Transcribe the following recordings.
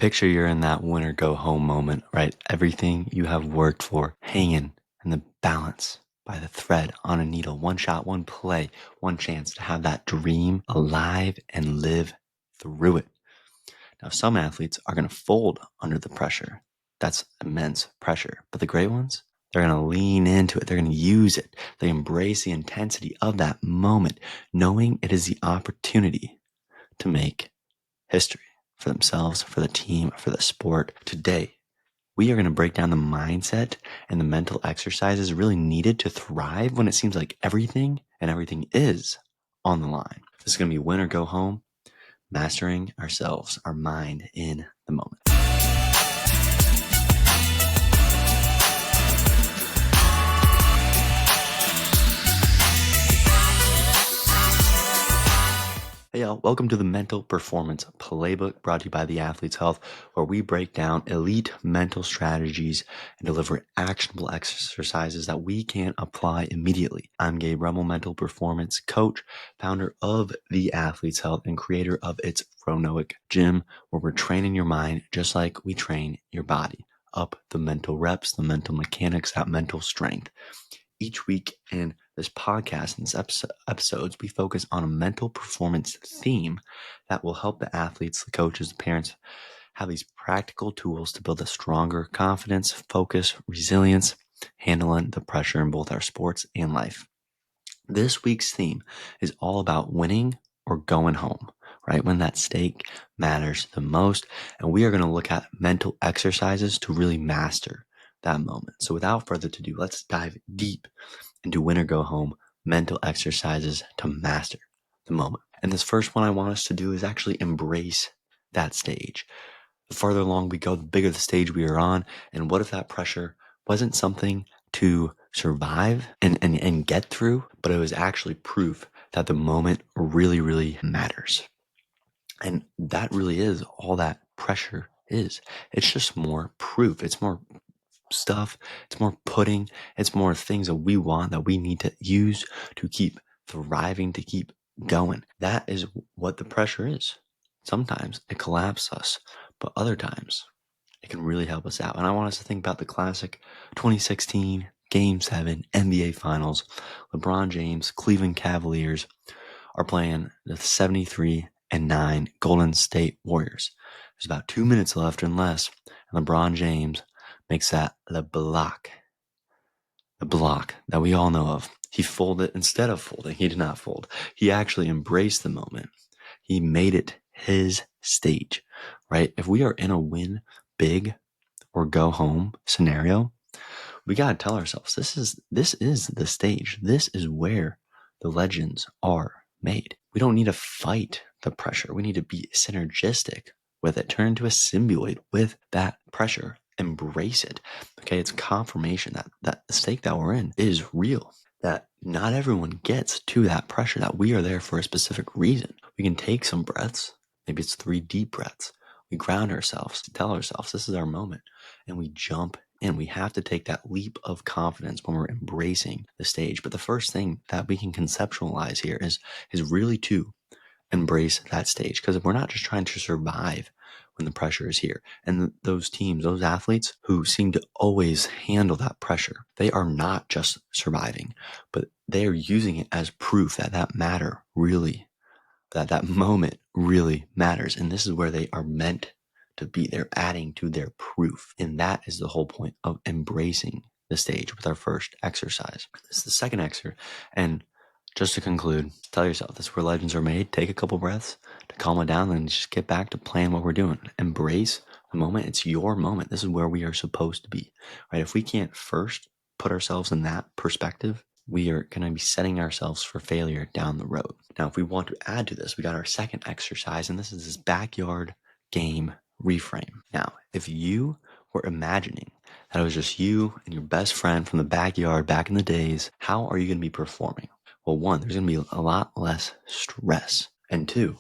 Picture you're in that win or go home moment, right? Everything you have worked for hanging in the balance by the thread on a needle. One shot, one play, one chance to have that dream alive and live through it. Now, some athletes are going to fold under the pressure. That's immense pressure. But the great ones, they're going to lean into it. They're going to use it. They embrace the intensity of that moment, knowing it is the opportunity to make history for themselves, for the team, for the sport. Today, we are going to break down the mindset and the mental exercises really needed to thrive when it seems like everything is on the line. This is going to be win or go home, mastering ourselves, our mind in the moment. Hey y'all, welcome to the Mental Performance Playbook brought to you by the Athlete's Health, where we break down elite mental strategies and deliver actionable exercises that we can apply immediately. I'm Gabe Rummel, mental performance coach, founder of the Athlete's Health and creator of its Phronoic Gym, where we're training your mind just like we train your body. Up the mental reps, the mental mechanics, that mental strength. Each week in this podcast and this episodes, we focus on a mental performance theme that will help the athletes, the coaches, the parents have these practical tools to build a stronger confidence, focus, resilience, handling the pressure in both our sports and life. This week's theme is all about winning or going home, right? When that stake matters the most. And we are going to look at mental exercises to really master that moment. So without further ado, let's dive deep into win or go home mental exercises to master the moment. And this first one I want us to do is actually embrace that stage. The farther along we go, the bigger the stage we are on. And what if that pressure wasn't something to survive and get through, but it was actually proof that the moment really, really matters. And that really is all that pressure is. It's just more proof. It's more stuff. It's more pudding. It's more things that we want, that we need to use to keep thriving, to keep going. That is what the pressure is. Sometimes it collapses us, but other times it can really help us out. And I want us to think about the classic 2016 Game 7 NBA Finals. LeBron James, Cleveland Cavaliers are playing the 73-9 Golden State Warriors. There's about 2 minutes left and less, and LeBron James makes that the block that we all know of. He folded instead of folding. He did not fold. He actually embraced the moment. He made it his stage, right? If we are in a win big or go home scenario, we got to tell ourselves this is the stage. This is where the legends are made. We don't need to fight the pressure. We need to be synergistic with it. Turn into a symbiote with that pressure. Embrace it. Okay, it's confirmation that the stake that we're in is real. That not everyone gets to that pressure, that we are there for a specific reason. We can take some breaths. Maybe it's 3 deep breaths. We ground ourselves, tell ourselves this is our moment, and we jump in. We have to take that leap of confidence when we're embracing the stage. But the first thing that we can conceptualize here is really to embrace that stage, because we're not just trying to survive when the pressure is here. And those teams, those athletes who seem to always handle that pressure, they are not just surviving, but they are using it as proof that that moment really matters. And this is where they are meant to be. They're adding to their proof. And that is the whole point of embracing the stage with our first exercise. This is the second exercise. And just to conclude, tell yourself this is where legends are made. Take a couple breaths to calm it down and just get back to playing what we're doing. Embrace the moment. It's your moment. This is where we are supposed to be, right? If we can't first put ourselves in that perspective, we are going to be setting ourselves for failure down the road. Now, if we want to add to this, we got our second exercise, and this is this backyard game reframe. Now, if you were imagining that it was just you and your best friend from the backyard back in the days, how are you going to be performing? Well, 1, there's going to be a lot less stress. And 2,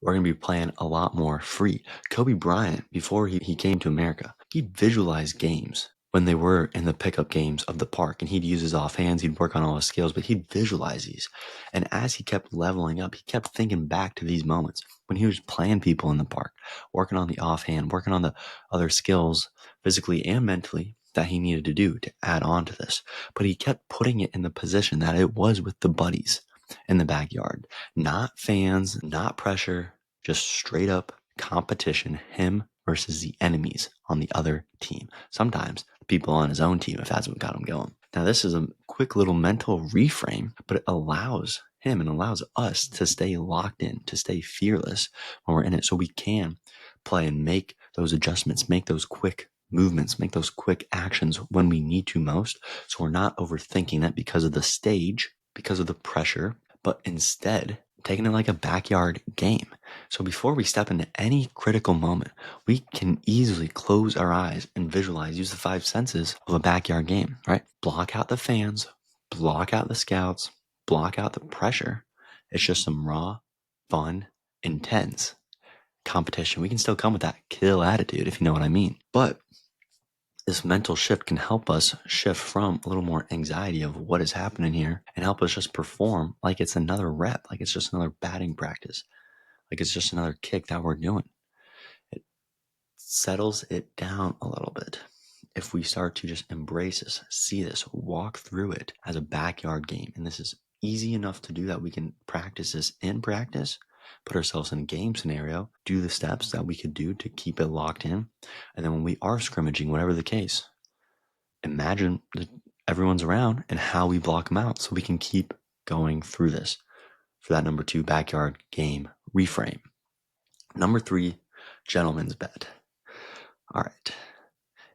we're going to be playing a lot more free. Kobe Bryant, before he came to America, he visualized games when they were in the pickup games of the park, and he'd use his offhands, he'd work on all his skills, but he'd visualize these. And as he kept leveling up, he kept thinking back to these moments when he was playing people in the park, working on the offhand, working on the other skills physically and mentally that he needed to do to add on to this. But he kept putting it in the position that it was with the buddies in the backyard. Not fans, not pressure, just straight up competition, him versus the enemies on the other team. Sometimes people on his own team, if that's what got him going. Now, this is a quick little mental reframe, but it allows him and allows us to stay locked in, to stay fearless when we're in it, so we can play and make those adjustments, make those quick movements, make those quick actions when we need to most. So we're not overthinking it because of the stage, because of the pressure, but instead taking it like a backyard game. So before we step into any critical moment, we can easily close our eyes and visualize, use the five senses of a backyard game, right? Block out the fans, block out the scouts, block out the pressure. It's just some raw, fun, intense competition. We can still come with that kill attitude, if you know what I mean. But this mental shift can help us shift from a little more anxiety of what is happening here and help us just perform like it's another rep, like it's just another batting practice, like it's just another kick that we're doing. It settles it down a little bit. If we start to just embrace this, see this, walk through it as a backyard game, and this is easy enough to do that we can practice this in practice, put ourselves in a game scenario, do the steps that we could do to keep it locked in, and then when we are scrimmaging, whatever the case, imagine that everyone's around and how we block them out so we can keep going through this for that number 2 backyard game reframe. Number 3, gentleman's bet. All right.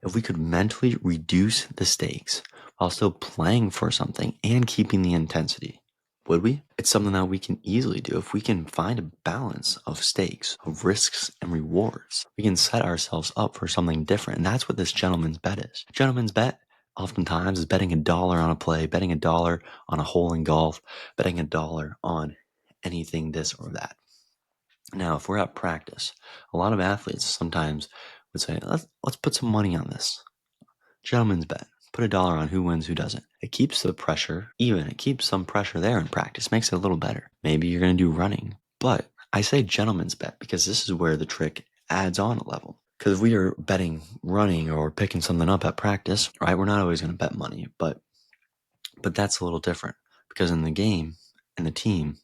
If we could mentally reduce the stakes while still playing for something and keeping the intensity, would we? It's something that we can easily do. If we can find a balance of stakes, of risks and rewards, we can set ourselves up for something different. And that's what this gentleman's bet is. Gentleman's bet oftentimes is betting $1 on a play, betting $1 on a hole in golf, betting $1 on anything this or that. Now, if we're at practice, a lot of athletes sometimes would say, let's put some money on this. Gentleman's bet. Put $1 on who wins, who doesn't. It keeps the pressure even. It keeps some pressure there in practice. Makes it a little better. Maybe you're going to do running. But I say gentleman's bet because this is where the trick adds on a level. Because if we are betting running or picking something up at practice, right, we're not always going to bet money. But that's a little different because in the game, in the team,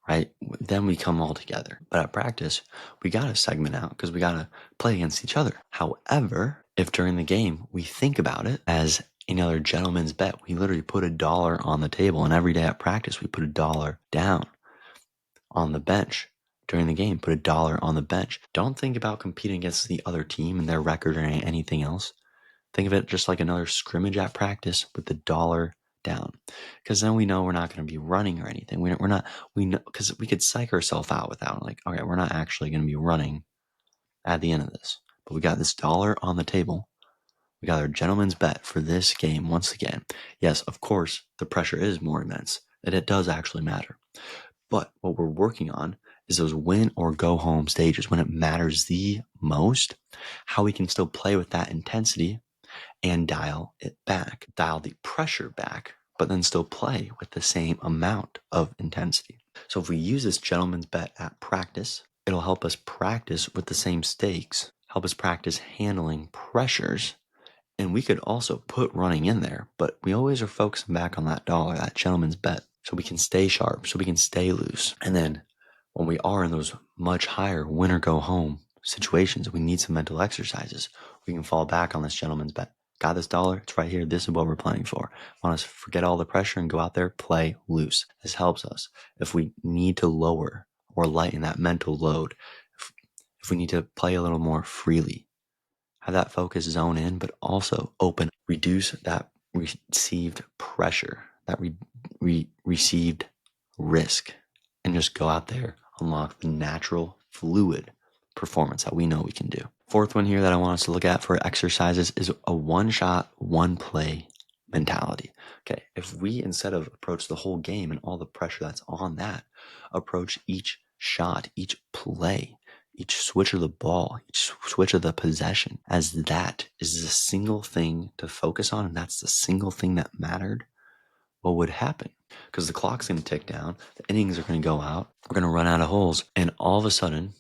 right, then we come all together. But at practice, we got to segment out because we got to play against each other. However, if during the game we think about it as another gentleman's bet, we literally put $1 on the table, and every day at practice we put $1 down on the bench. During the game, put $1 on the bench. Don't think about competing against the other team and their record or anything else. Think of it just like another scrimmage at practice with $1 down, because then we know we're not going to be running or anything. We know because we could psych ourselves out without, like, okay, we're not actually going to be running at the end of this, but we got this $1 on the table. We got our gentleman's bet for this game once again. Yes, of course, the pressure is more immense, and it does actually matter. But what we're working on is those win or go home stages when it matters the most, how we can still play with that intensity and dial it back, dial the pressure back, but then still play with the same amount of intensity. So if we use this gentleman's bet at practice, it'll help us practice with the same stakes, help us practice handling pressures. And we could also put running in there, but we always are focusing back on that $1, that gentleman's bet, so we can stay sharp, so we can stay loose. And then when we are in those much higher win or go home situations, we need some mental exercises. We can fall back on this gentleman's bet. Got this $1, it's right here. This is what we're playing for. Want us to forget all the pressure and go out there, play loose. This helps us if we need to lower or lighten that mental load, if we need to play a little more freely. Have that focus zone in, but also open, reduce that received pressure, that received risk, and just go out there, unlock the natural, fluid performance that we know we can do. Fourth one here that I want us to look at for exercises is a one shot, one play mentality. Okay, if we, instead of approach the whole game and all the pressure that's on that, approach each shot, each play each switch of the ball, each switch of the possession, as that is the single thing to focus on, and that's the single thing that mattered, what would happen? Because the clock's going to tick down, the innings are going to go out, we're going to run out of holes, and all of a sudden,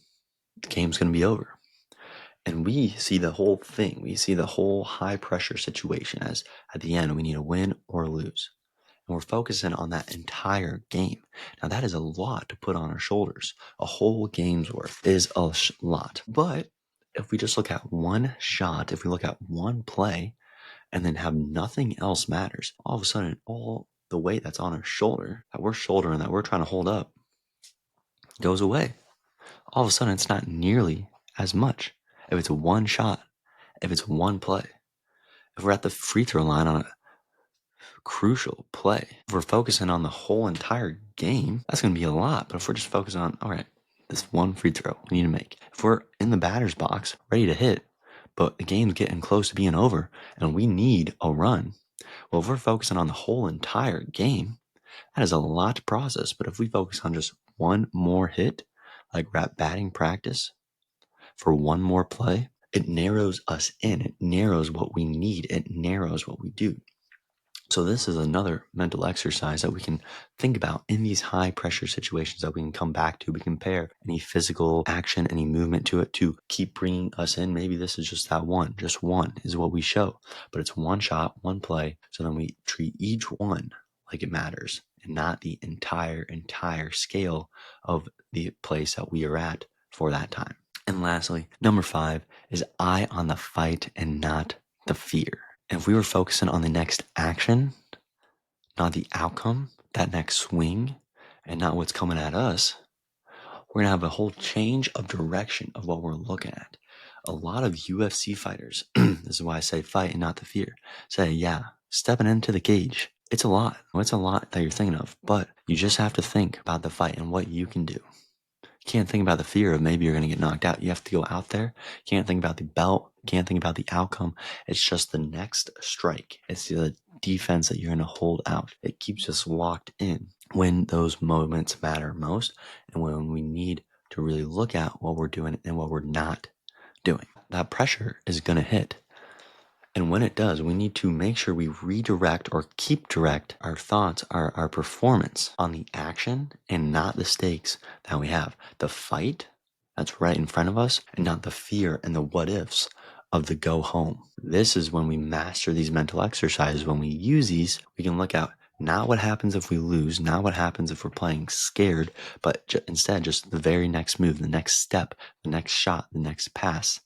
the game's going to be over. And we see the whole thing. We see the whole high pressure situation as at the end, we need to win or lose. And we're focusing on that entire game. Now, that is a lot to put on our shoulders. A whole game's worth is a lot. But if we just look at one shot, if we look at one play, and then have nothing else matters, all of a sudden, all the weight that's on our shoulder, that we're shouldering, that we're trying to hold up, goes away. All of a sudden, it's not nearly as much. If it's one shot, if it's one play, if we're at the free throw line on a crucial play, if we're focusing on the whole entire game, that's going to be a lot. But if we're just focusing on, all right, this one free throw we need to make. If we're in the batter's box, ready to hit, but the game's getting close to being over and we need a run, well, if we're focusing on the whole entire game, that is a lot to process. But if we focus on just one more hit, like we're at batting practice for one more play, it narrows us in. It narrows what we need. It narrows what we do. So this is another mental exercise that we can think about in these high pressure situations that we can come back to. We compare any physical action, any movement to it to keep bringing us in. Maybe this is just that one. Just one is what we show. But it's one shot, one play. So then we treat each one like it matters and not the entire scale of the place that we are at for that time. And lastly, number 5 is eye on the fight and not the fear. And if we were focusing on the next action, not the outcome, that next swing, and not what's coming at us, we're going to have a whole change of direction of what we're looking at. A lot of UFC fighters, this is why I say fight and not the fear, say, yeah, stepping into the cage, it's a lot. It's a lot that you're thinking of, but you just have to think about the fight and what you can do. You can't think about the fear of maybe you're going to get knocked out. You have to go out there. You can't think about the belt. You can't think about the outcome. It's just the next strike. It's the defense that you're going to hold out. It keeps us locked in when those moments matter most and when we need to really look at what we're doing and what we're not doing. That pressure is going to hit. And when it does, we need to make sure we redirect or keep direct our thoughts, our performance on the action and not the stakes that we have. The fight that's right in front of us and not the fear and the what ifs of the go home. This is when we master these mental exercises. When we use these, we can look at not what happens if we lose, not what happens if we're playing scared, but instead just the very next move, the next step, the next shot, the next pass.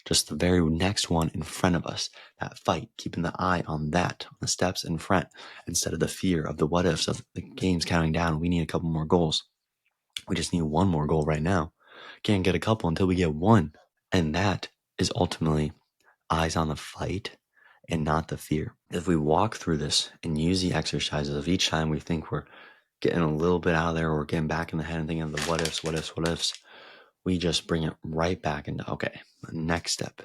Just the very next one in front of us, that fight, keeping the eye on that, on the steps in front, instead of the fear of the what ifs of the game's counting down. We need a couple more goals. We just need one more goal right now. Can't get a couple until we get one. And that is ultimately eyes on the fight and not the fear. If we walk through this and use the exercises of each time we think we're getting a little bit out of there or getting back in the head and thinking of the what ifs, we just bring it right back into, okay, next step.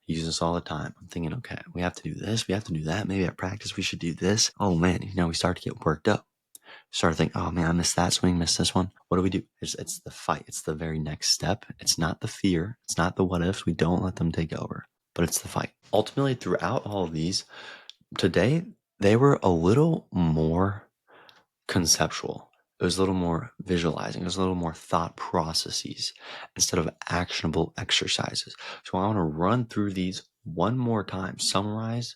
Use this all the time. I'm thinking, okay, we have to do this. We have to do that. Maybe at practice, we should do this. Oh man, we start to get worked up. Start to think, oh man, I missed that swing, missed this one. What do we do? It's the fight. It's the very next step. It's not the fear. It's not the what ifs. We don't let them take over, but it's the fight. Ultimately, throughout all of these, today, they were a little more conceptual. It was a little more visualizing. It was a little more thought processes instead of actionable exercises. So I want to run through these one more time, summarize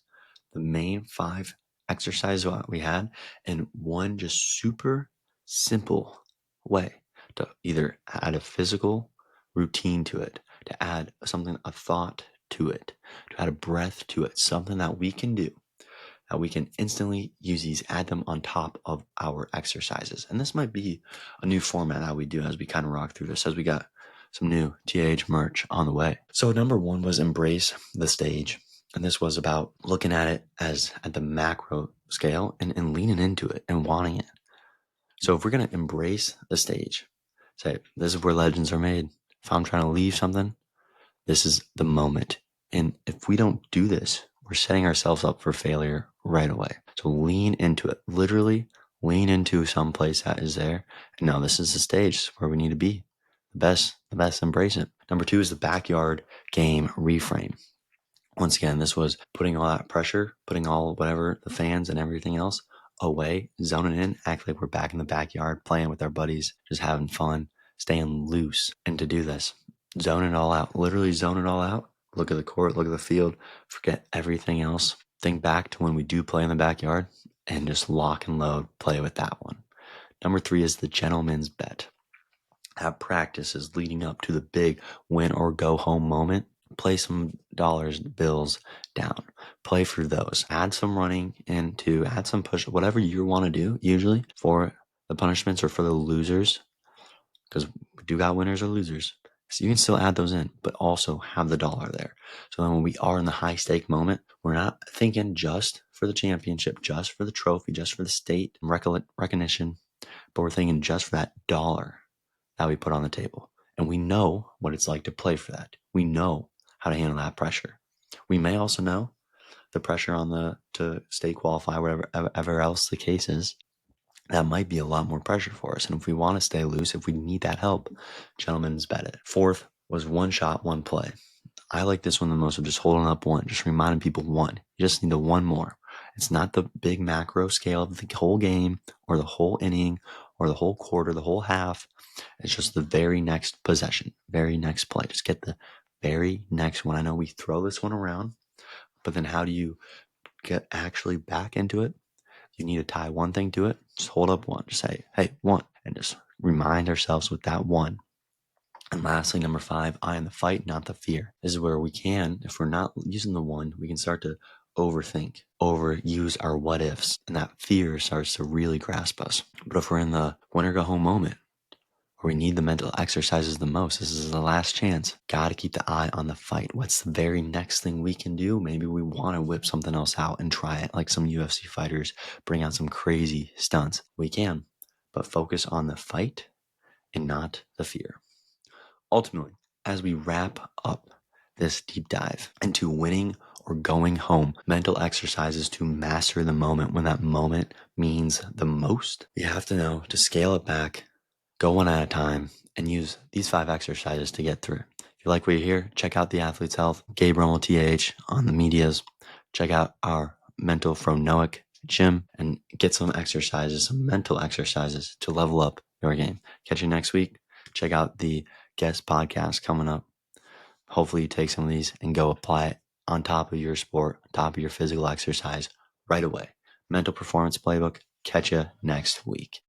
the main 5 exercises that we had in one just super simple way to either add a physical routine to it, to add something, a thought to it, to add a breath to it, something that we can do that we can instantly use these, add them on top of our exercises. And this might be a new format that we do as we kind of rock through this, as we got some new TAH merch on the way. So number 1 was embrace the stage. And this was about looking at it as at the macro scale and leaning into it and wanting it. So if we're going to embrace the stage, say, this is where legends are made. If I'm trying to leave something, this is the moment. And if we don't do this, we're setting ourselves up for failure right away. So lean into it. Literally lean into some place that is there. And now this is the stage where we need to be. the best embrace it. Number 2 is the backyard game Reframe. Once again, this was putting all that pressure, putting all whatever, the fans and everything else away, zoning in, act like we're back in the backyard, playing with our buddies, just having fun, staying loose. And to do this, zone it all out, literally zone it all out. Look at the court, look at the field, forget everything else. Think back to when we do play in the backyard and just lock and load, play with that one. Number 3 is the gentleman's bet. Have practices leading up to the big win or go home moment. Play some dollars, bills down. Play for those. Add some running into, add some push, whatever you want to do, usually for the punishments or for the losers, because we do got winners or losers. So you can still add those in, but also have the dollar there. So then when we are in the high stake moment, we're not thinking just for the championship, just for the trophy, just for the state recognition, but we're thinking just for that dollar that we put on the table. And we know what it's like to play for that. We know how to handle that pressure. We may also know the pressure on to stay qualified, whatever else the case is. That might be a lot more pressure for us. And if we want to stay loose, if we need that help, gentlemen's bet it. 4th was one shot, one play. I like this one the most of just holding up one, just reminding people one. You just need the one more. It's not the big macro scale of the whole game or the whole inning or the whole quarter, the whole half. It's just the very next possession, very next play. Just get the very next one. I know we throw this one around, but then how do you get actually back into it? You need to tie one thing to it. Just hold up one. Just say, hey, one. And just remind ourselves with that one. And lastly, number 5, I am the fight, not the fear. This is where we can, if we're not using the one, we can start to overthink, overuse our what ifs. And that fear starts to really grasp us. But if we're in the win or go home moment, where we need the mental exercises the most, this is the last chance. Got to keep the eye on the fight. What's the very next thing we can do? Maybe we want to whip something else out and try it, like some UFC fighters bring out some crazy stunts. We can, but focus on the fight and not the fear. Ultimately, as we wrap up this deep dive into winning or going home, mental exercises to master the moment when that moment means the most, you have to know to scale it back, go one at a time, and use these 5 exercises to get through. If you like what you hear, check out the Athlete's Health, Gabriel TAH on the medias. Check out our Mental from Noack gym and get some exercises, some mental exercises to level up your game. Catch you next week. Check out the guest podcast coming up. Hopefully you take some of these and go apply it on top of your sport, on top of your physical exercise right away. Mental Performance Playbook. Catch you next week.